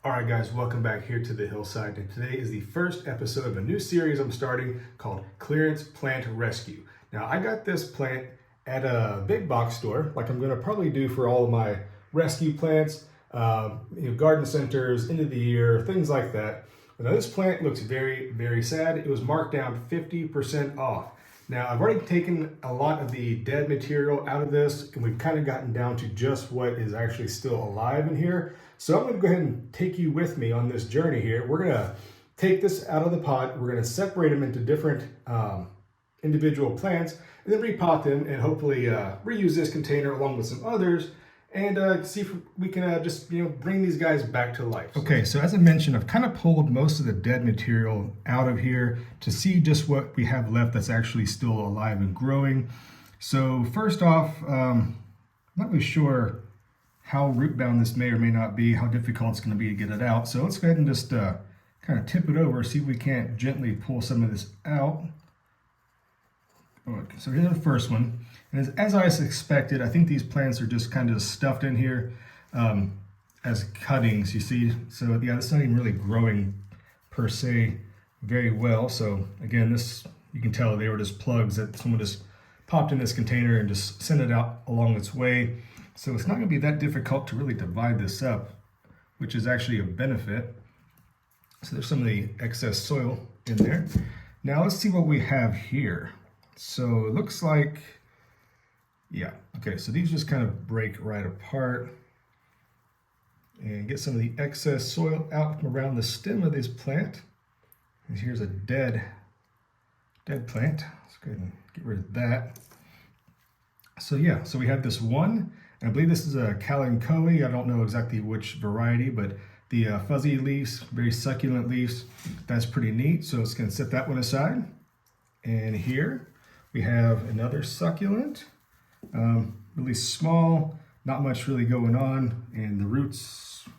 All right, guys, welcome back here to the hillside. And today is the first episode of a new series I'm starting called Clearance Plant Rescue. Now, I got this plant at a big box store, like I'm going to probably do for all of my rescue plants, garden centers, end of the year, things like that. But now, this plant looks very, very sad. It was marked down 50% off. Now, I've already taken a lot of the dead material out of this, and we've kind of gotten down to just what is actually still alive in here. So I'm going to go ahead and take you with me on this journey here. We're going to take this out of the pot. We're going to separate them into different individual plants, and then repot them, and hopefully reuse this container along with some others, and see if we can just bring these guys back to life. Okay, so as I mentioned, I've kind of pulled most of the dead material out of here to see just what we have left that's actually still alive and growing. So first off, I'm not really sure how root bound this may or may not be, how difficult it's going to be to get it out. So let's go ahead and just kind of tip it over, see if we can't gently pull some of this out. Okay, so here's the first one. And as I expected, I think these plants are just kind of stuffed in here as cuttings, you see. So yeah, it's not even really growing per se very well. So again, this, you can tell they were just plugs that someone just popped in this container and just sent it out along its way. So it's not going to be that difficult to really divide this up, which is actually a benefit. So there's some of the excess soil in there. Now let's see what we have here. So it looks like, yeah, okay, so these just kind of break right apart and get some of the excess soil out from around the stem of this plant. And here's a dead plant. Let's go ahead and get rid of that. So yeah, so we have this one. I believe this is a kalanchoe. I don't know exactly which variety, but the fuzzy leaves, very succulent leaves, that's pretty neat. So it's going to set that one aside. And here we have another succulent, really small, not much really going on, and the roots,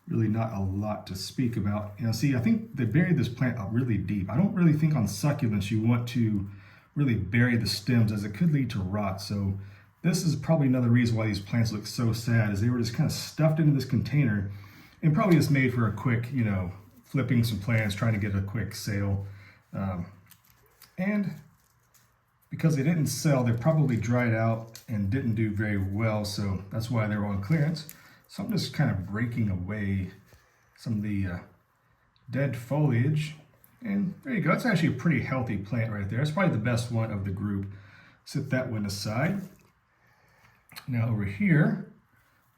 really not a lot to speak about. See, I think they buried this plant out really deep. I don't really think on succulents you want to really bury the stems, as it could lead to rot. So this is probably another reason why these plants look so sad, is they were just kind of stuffed into this container and probably just made for a quick, flipping some plants, trying to get a quick sale. And because they didn't sell, they probably dried out and didn't do very well. So that's why they were on clearance. So I'm just kind of breaking away some of the dead foliage. And there you go. That's actually a pretty healthy plant right there. It's probably the best one of the group. Set that one aside. Now over here,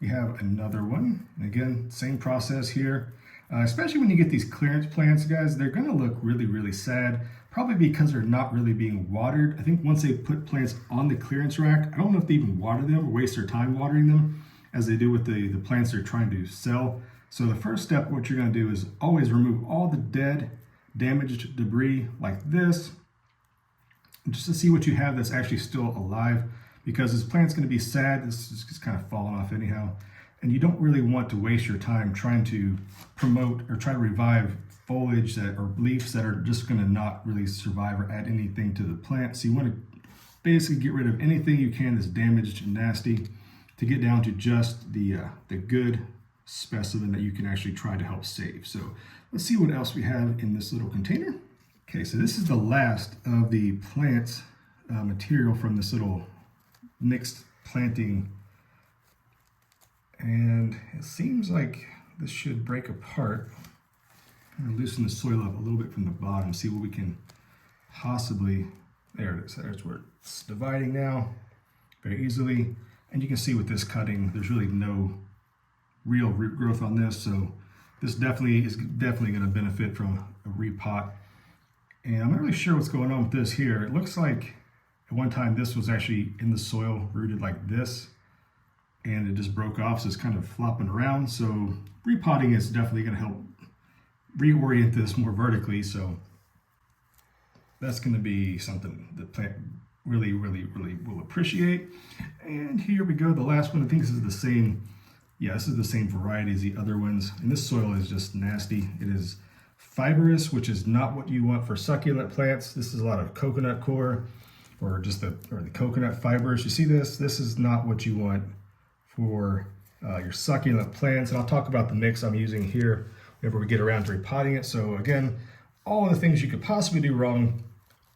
we have another one. And again, same process here. Especially when you get these clearance plants, guys, they're going to look really, really sad. Probably because they're not really being watered. I think once they put plants on the clearance rack, I don't know if they even water them or waste their time watering them as they do with the plants they're trying to sell. So the first step, what you're going to do is always remove all the dead, damaged debris like this, just to see what you have that's actually still alive, because this plant's going to be sad. This is just kind of falling off anyhow, and you don't really want to waste your time trying to promote or try to revive foliage that or leaves that are just going to not really survive or add anything to the plant. So you want to basically get rid of anything you can that's damaged and nasty to get down to just the good specimen that you can actually try to help save. So let's see what else we have in this little container. Okay, so this is the last of the plant material from this little mixed planting, and it seems like this should break apart. I'm going to loosen the soil up a little bit from the bottom, see what we can possibly, there it is, there's where it's dividing now very easily. And you can see with this cutting, there's really no real root growth on this, so this definitely going to benefit from a repot. And I'm not really sure what's going on with this here. It looks like at one time this was actually in the soil, rooted like this, and it just broke off, so it's kind of flopping around. So repotting is definitely going to help reorient this more vertically. So that's going to be something the plant really, really, really will appreciate. And here we go, the last one. I think this is the same. Yeah, this is the same variety as the other ones. And this soil is just nasty. It is fibrous, which is not what you want for succulent plants. This is a lot of coconut core or just the coconut fibers. You see this? This is not what you want for your succulent plants, and I'll talk about the mix I'm using here whenever we get around to repotting it. So again, all of the things you could possibly do wrong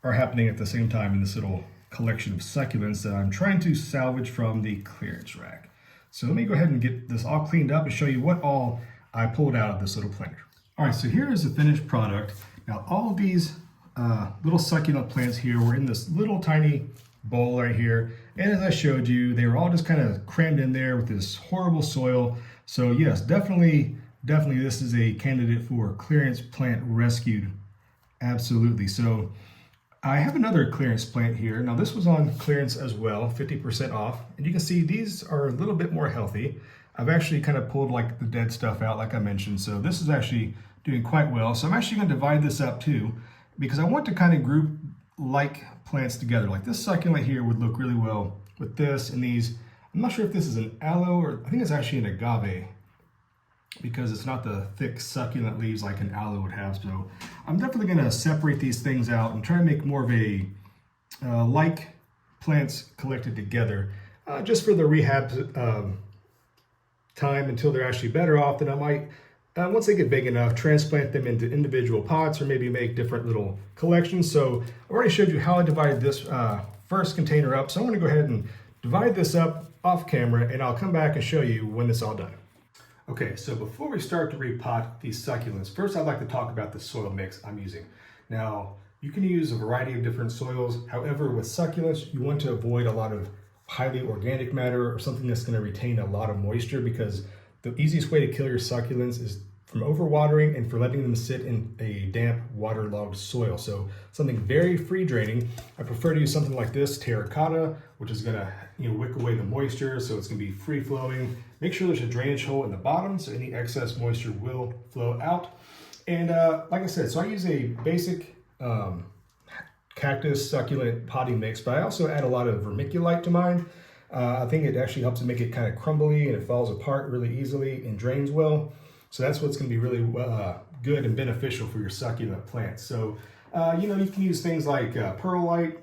are happening at the same time in this little collection of succulents that I'm trying to salvage from the clearance rack. So let me go ahead and get this all cleaned up and show you what all I pulled out of this little planter. All right, so here is the finished product. Now all of these little succulent plants here were in this little tiny bowl right here. And as I showed you, they were all just kind of crammed in there with this horrible soil. So yes, definitely this is a candidate for clearance plant rescued. Absolutely. So I have another clearance plant here. Now this was on clearance as well, 50% off. And you can see these are a little bit more healthy. I've actually kind of pulled like the dead stuff out like I mentioned. So this is actually doing quite well. So I'm actually going to divide this up too, because I want to kind of group like plants together. Like this succulent here would look really well with this and these. I'm not sure if this is an aloe or I think it's actually an agave, because it's not the thick succulent leaves like an aloe would have. So I'm definitely going to separate these things out and try to make more of a like plants collected together, just for the rehab time until they're actually better off. Then I might, once they get big enough, transplant them into individual pots or maybe make different little collections. So I've already showed you how I divided this first container up. So I'm going to go ahead and divide this up off camera, and I'll come back and show you when it's all done. Okay, so before we start to repot these succulents, first I'd like to talk about the soil mix I'm using. Now, you can use a variety of different soils. However, with succulents, you want to avoid a lot of highly organic matter or something that's going to retain a lot of moisture, because the easiest way to kill your succulents is from overwatering and for letting them sit in a damp, waterlogged soil. So something very free draining. I prefer to use something like this, terracotta, which is going to wick away the moisture, so it's going to be free flowing. Make sure there's a drainage hole in the bottom so any excess moisture will flow out. And like I said, so I use a basic cactus succulent potting mix, but I also add a lot of vermiculite to mine. I think it actually helps to make it kind of crumbly and it falls apart really easily and drains well. So that's what's going to be really good and beneficial for your succulent plants. So, you can use things like perlite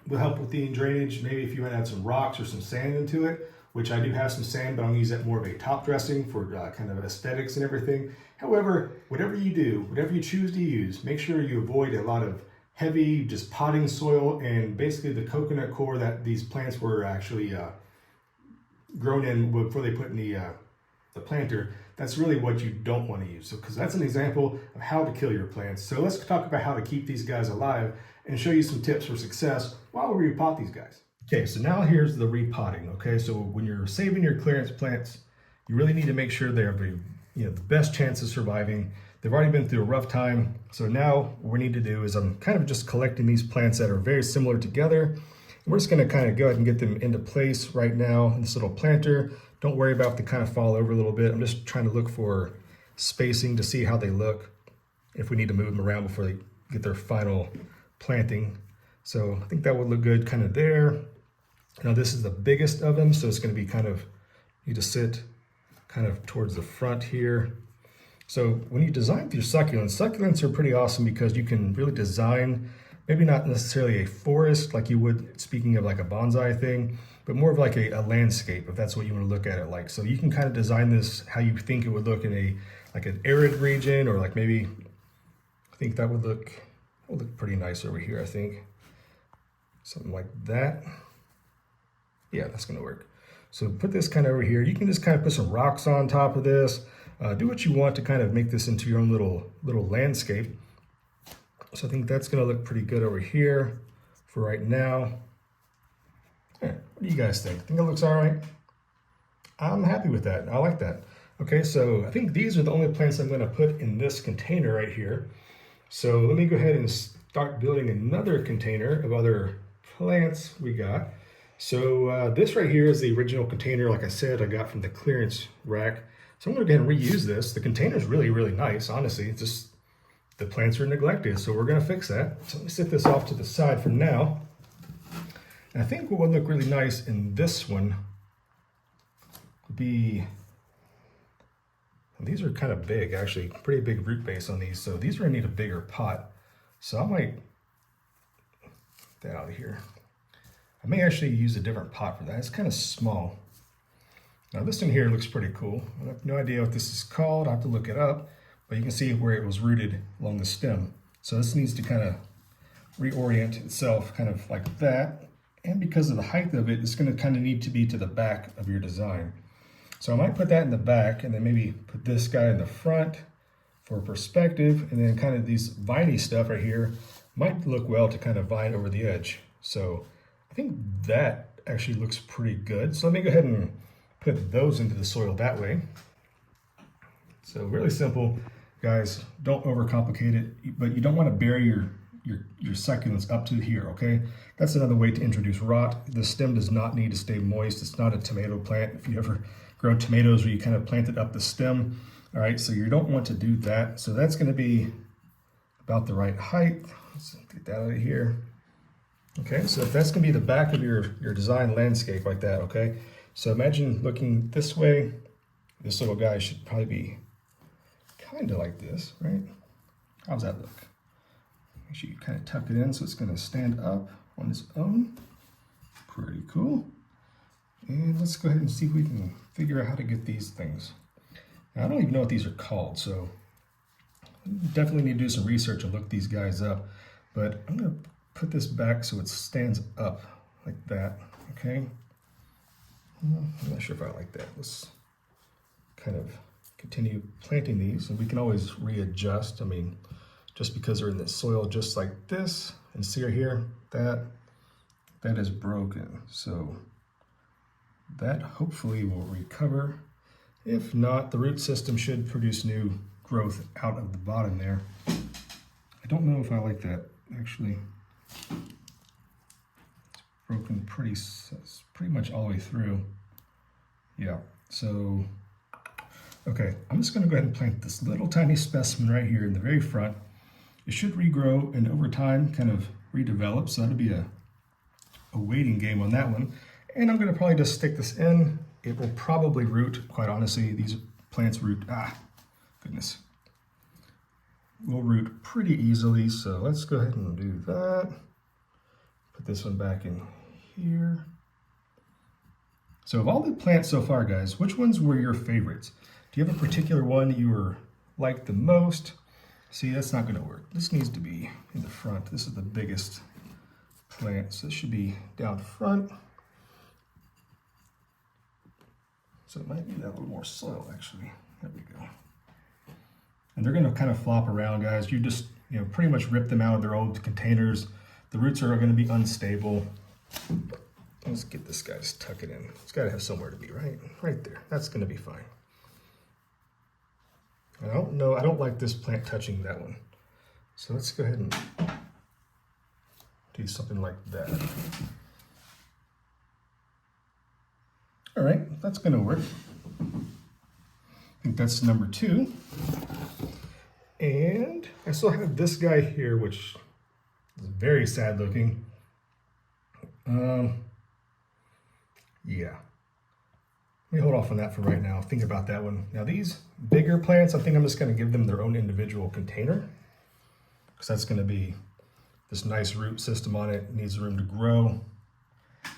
will help with the drainage. Maybe if you want to add some rocks or some sand into it, which I do have some sand, but I'm going to use that more of a top dressing for kind of aesthetics and everything. However, whatever you do, whatever you choose to use, make sure you avoid a lot of heavy, just potting soil and basically the coconut coir that these plants were actually grown in before they put in the planter. That's really what you don't want to use. So, because that's an example of how to kill your plants. So let's talk about how to keep these guys alive and show you some tips for success while we repot these guys. Okay, so now here's the repotting. Okay, so when you're saving your clearance plants, you really need to make sure they have the best chance of surviving. They've already been through a rough time. So now what we need to do is I'm kind of just collecting these plants that are very similar together. And we're just going to kind of go ahead and get them into place right now in this little planter. Don't worry about if they kind of fall over a little bit. I'm just trying to look for spacing to see how they look, if we need to move them around before they get their final planting. So I think that would look good kind of there. Now this is the biggest of them, so it's going to be kind of, need to sit kind of towards the front here. So when you design your succulents are pretty awesome because you can really design, maybe not necessarily a forest like you would, speaking of like a bonsai thing, but more of like a landscape, if that's what you want to look at it like. So you can kind of design this how you think it would look in like an arid region, or like maybe, I think that would look pretty nice over here, I think. Something like that. Yeah, that's gonna work. So put this kind of over here. You can just kind of put some rocks on top of this. Do what you want to kind of make this into your own little landscape. So I think that's gonna look pretty good over here for right now. Yeah, what do you guys think? Think it looks all right? I'm happy with that. I like that. Okay, so I think these are the only plants I'm gonna put in this container right here. So let me go ahead and start building another container of other plants we got. So this right here is the original container, like I said, I got from the clearance rack. So I'm gonna go ahead and reuse this. The container is really, really nice, honestly. It's just the plants are neglected, so we're gonna fix that. So let me set this off to the side for now. And I think what would look really nice in this one would be, these are kind of big, actually, pretty big root base on these. So these are gonna need a bigger pot. So I might get that out of here. I may actually use a different pot for that. It's kind of small. Now this one here looks pretty cool. I have no idea what this is called. I'll have to look it up, but you can see where it was rooted along the stem. So this needs to kind of reorient itself kind of like that. And because of the height of it, it's going to kind of need to be to the back of your design. So I might put that in the back and then maybe put this guy in the front for perspective. And then kind of these viney stuff right here might look well to kind of vine over the edge. So I think that actually looks pretty good. So let me go ahead and put those into the soil that way. So really simple, guys. Don't overcomplicate it, but you don't want to bury your succulents up to here, okay? That's another way to introduce rot. The stem does not need to stay moist. It's not a tomato plant. If you ever grown tomatoes where you kind of plant it up the stem, all right, so you don't want to do that. So that's going to be about the right height. Let's get that out of here. Okay, so that's going to be the back of your design landscape like that, okay? So imagine looking this way. This little guy should probably be kind of like this, right? How's that look? Make sure you kind of tuck it in so it's going to stand up on its own. Pretty cool. And let's go ahead and see if we can figure out how to get these things. Now, I don't even know what these are called, so definitely need to do some research and look these guys up. But I'm going to put this back so it stands up like that, okay? I'm not sure if I like that. Let's kind of continue planting these, and we can always readjust. I mean, just because they're in the soil just like this, and see right here, that is broken. So that hopefully will recover. If not, the root system should produce new growth out of the bottom there. I don't know if I like that, actually. It's broken pretty much all the way through. Yeah, so, okay, I'm just gonna go ahead and plant this little tiny specimen right here in the very front. It should regrow and over time kind of redevelop, so that'll be a waiting game on that one. And I'm gonna probably just stick this in. It will probably root, quite honestly. These plants root, goodness. Will root pretty easily, so let's go ahead and do that. Put this one back in here. So of all the plants so far, guys, which ones were your favorites? Do you have a particular one you liked the most? See, that's not gonna work. This needs to be in the front. This is the biggest plant, so this should be down front. So it might need a little more soil, actually. There we go. And they're gonna kind of flop around, guys. You just, pretty much rip them out of their old containers. The roots are gonna be unstable. Let's get this guy, just tuck it in. It's gotta have somewhere to be, right? Right there, that's gonna be fine. I don't like this plant touching that one. So let's go ahead and do something like that. All right, that's gonna work. I think that's number 2. And I still have this guy here, which is very sad looking. Yeah. Let me hold off on that for right now. Think about that one. Now these bigger plants, I think I'm just gonna give them their own individual container, because that's gonna be this nice root system on it. It needs room to grow.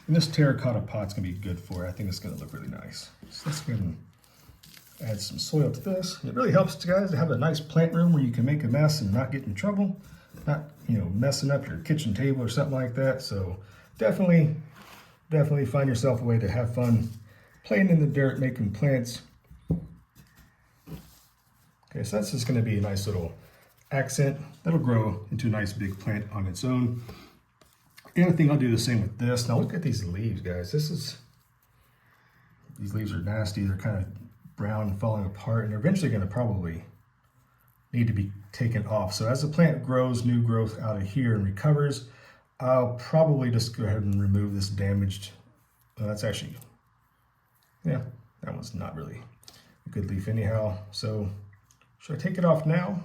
And this terracotta pot's gonna be good for it. I think it's gonna look really nice. So let's go ahead and add some soil to this. It really helps, guys, to have a nice plant room where you can make a mess and not get in trouble, not messing up your kitchen table or something like that. So definitely find yourself a way to have fun playing in the dirt, making plants. Okay, so that's just gonna be a nice little accent. That'll grow into a nice big plant on its own. And I think I'll do the same with this. Now look at these leaves, guys. These leaves are nasty. They're kind of brown, falling apart, and they're eventually gonna probably need to be taken off. So as the plant grows, new growth out of here and recovers, I'll probably just go ahead and remove this damaged, that's actually, yeah, that one's not really a good leaf anyhow. So should I take it off now?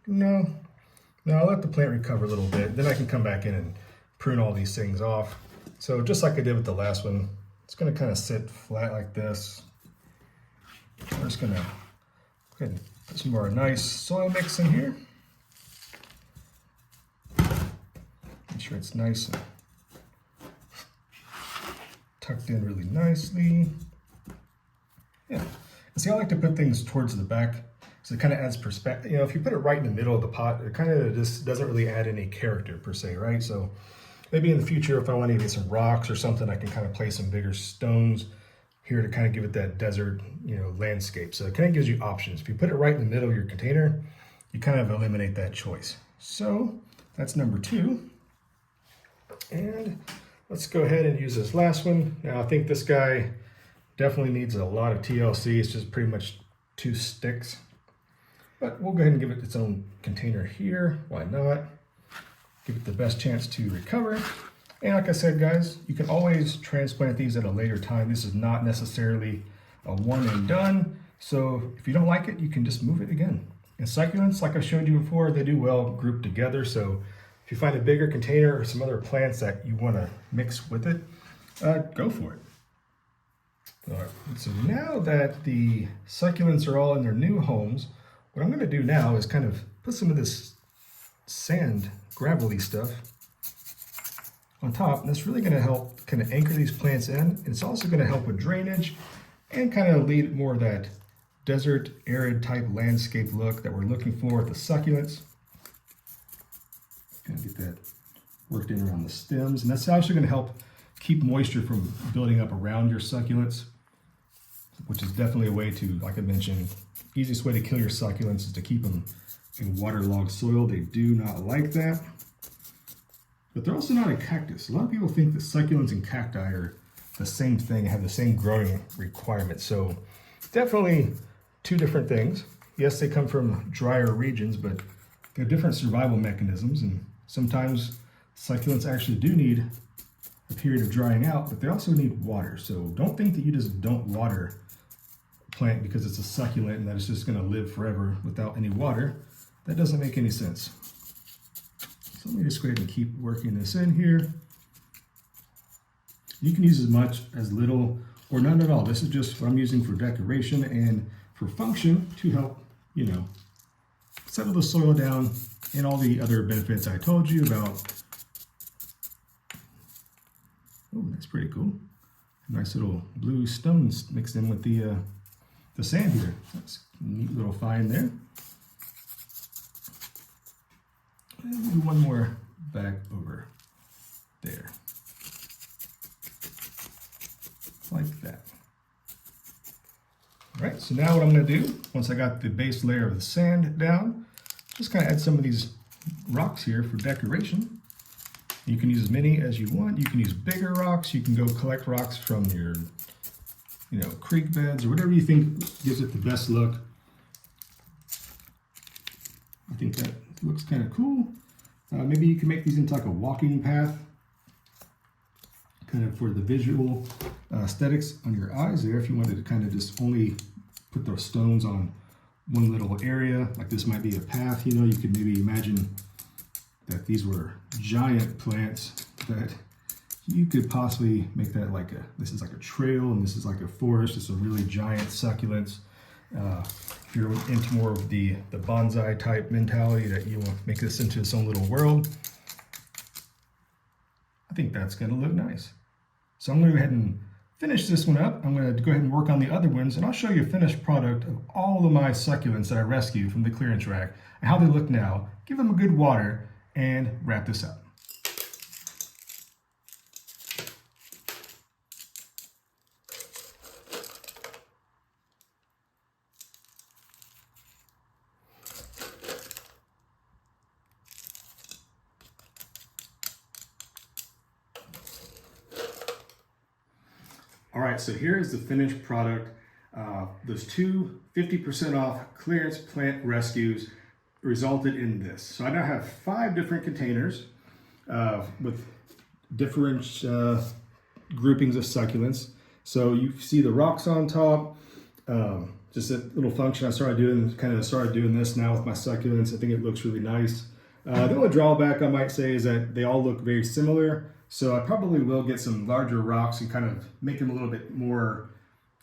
No, I'll let the plant recover a little bit. Then I can come back in and prune all these things off. So just like I did with the last one, it's gonna kind of sit flat like this. I'm just gonna go ahead and put some more nice soil mix in here. Make sure it's nice and tucked in really nicely. Yeah. And see, I like to put things towards the back, so it kind of adds perspective. You know, if you put it right in the middle of the pot, it kind of just doesn't really add any character per se, right? So maybe in the future, if I want to get some rocks or something, I can kind of place some bigger stones here to kind of give it that desert, you know, landscape. So it kind of gives you options. If you put it right in the middle of your container, you kind of eliminate that choice. So that's number 2. And let's go ahead and use this last one. Now I think this guy definitely needs a lot of TLC. It's just pretty much 2 sticks. But we'll go ahead and give it its own container here. Why not? Give it the best chance to recover. And like I said, guys, you can always transplant these at a later time. This is not necessarily a one and done. So if you don't like it, you can just move it again. And succulents, like I showed you before, they do well grouped together. So if you find a bigger container or some other plants that you want to mix with it, go for it. All right, so now that the succulents are all in their new homes, what I'm going to do now is kind of put some of this sand, gravelly stuff on top. And that's really going to help kind of anchor these plants in. It's also going to help with drainage and kind of lead more of that desert, arid type landscape look that we're looking for with the succulents. Kind of get that worked in around the stems. And that's actually going to help keep moisture from building up around your succulents, which is definitely a way to, like I mentioned, easiest way to kill your succulents is to keep them in waterlogged soil. They do not like that. But they're also not a cactus. A lot of people think that succulents and cacti are the same thing, have the same growing requirements. So definitely 2 different things. Yes, they come from drier regions, but they're different survival mechanisms. And sometimes succulents actually do need a period of drying out, but they also need water. So don't think that you just don't water a plant because it's a succulent and that it's just going to live forever without any water. That doesn't make any sense. So let me just go ahead and keep working this in here. You can use as much, as little, or none at all. This is just what I'm using for decoration and for function to help, you know, settle the soil down and all the other benefits I told you about. Oh, that's pretty cool. Nice little blue stones mixed in with the sand here. That's a neat little find there. And we'll do one more back over there. Like that. All right, so now what I'm going to do, once I got the base layer of the sand down, just kind of add some of these rocks here for decoration. You can use as many as you want. You can use bigger rocks. You can go collect rocks from your, you know, creek beds or whatever you think gives it the best look. I think that looks kind of cool. Maybe you can make these into like a walking path, kind of for the visual aesthetics on your eyes there. If you wanted to kind of just only put those stones on one little area, like this might be a path, you know, you could maybe imagine that these were giant plants that you could possibly make that like this is like a trail and this is like a forest. It's a really giant succulents. If you're into more of the bonsai type mentality that you want to make this into its own little world, I think that's going to look nice. So I'm going to go ahead and finish this one up. I'm going to go ahead and work on the other ones, and I'll show you a finished product of all of my succulents that I rescued from the clearance rack and how they look now, give them a good water, and wrap this up. All right, so here is the finished product. Those 2 50% off clearance plant rescues resulted in this. So I now have 5 different containers with different groupings of succulents. So you see the rocks on top, just a little function I started doing this now with my succulents. I think it looks really nice. The only drawback I might say is that they all look very similar. So I probably will get some larger rocks and kind of make them a little bit more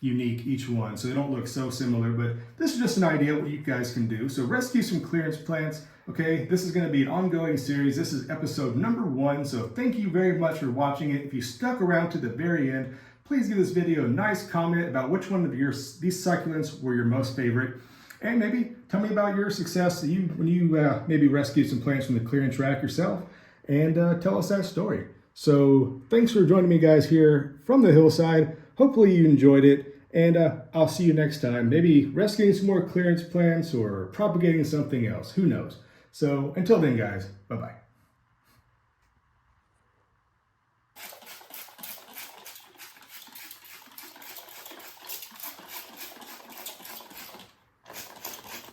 unique, each one, so they don't look so similar. But this is just an idea what you guys can do. So rescue some clearance plants. Okay, this is going to be an ongoing series. This is episode number 1. So thank you very much for watching it. If you stuck around to the very end, Please give this video a nice comment about which one of these succulents were your most favorite. And maybe tell me about your success when you maybe rescued some plants from the clearance rack yourself, and tell us that story. So thanks for joining me, guys, here from the hillside. Hopefully you enjoyed it, and I'll see you next time. Maybe rescuing some more clearance plants or propagating something else. Who knows? So until then, guys, bye-bye.